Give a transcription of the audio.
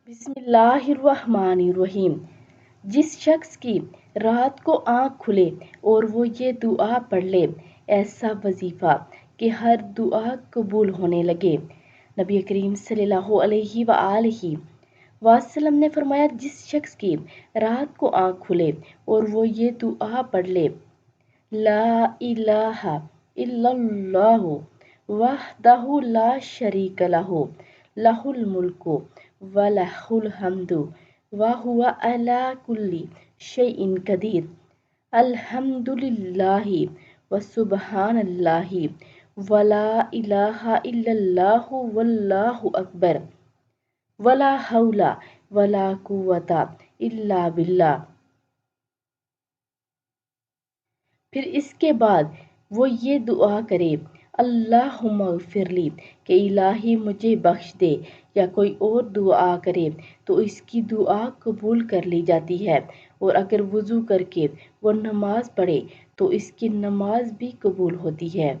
بسم اللہ الرحمن الرحیم۔ جس شخص کی رات کو آنکھ کھلے اور وہ یہ دعا پڑھ لے، ایسا وظیفہ کہ ہر دعا قبول ہونے لگے۔ نبی کریم صلی اللہ علیہ وآلہ وسلم نے فرمایا، جس شخص کی رات کو آنکھ کھلے اور وہ یہ دعا پڑھ لے، لا الہ الا اللہ وحدہ لا شریک لہ لہ الملک وَلَهُ الْحَمْدُ وَهُوَ عَلَى كُلِّ شَيْءٍ قَدِيرٌ، الحمد للہ وسبحان اللہ ولا الہ الا اللہ واللہ اکبر ولا حول ولا قوۃ الا باللہ۔ پھر اس کے بعد وہ یہ دعا کرے، اللہم اغفر لی، کہ الہی مجھے بخش دے، یا کوئی اور دعا کرے تو اس کی دعا قبول کر لی جاتی ہے، اور اگر وضو کر کے وہ نماز پڑھے تو اس کی نماز بھی قبول ہوتی ہے۔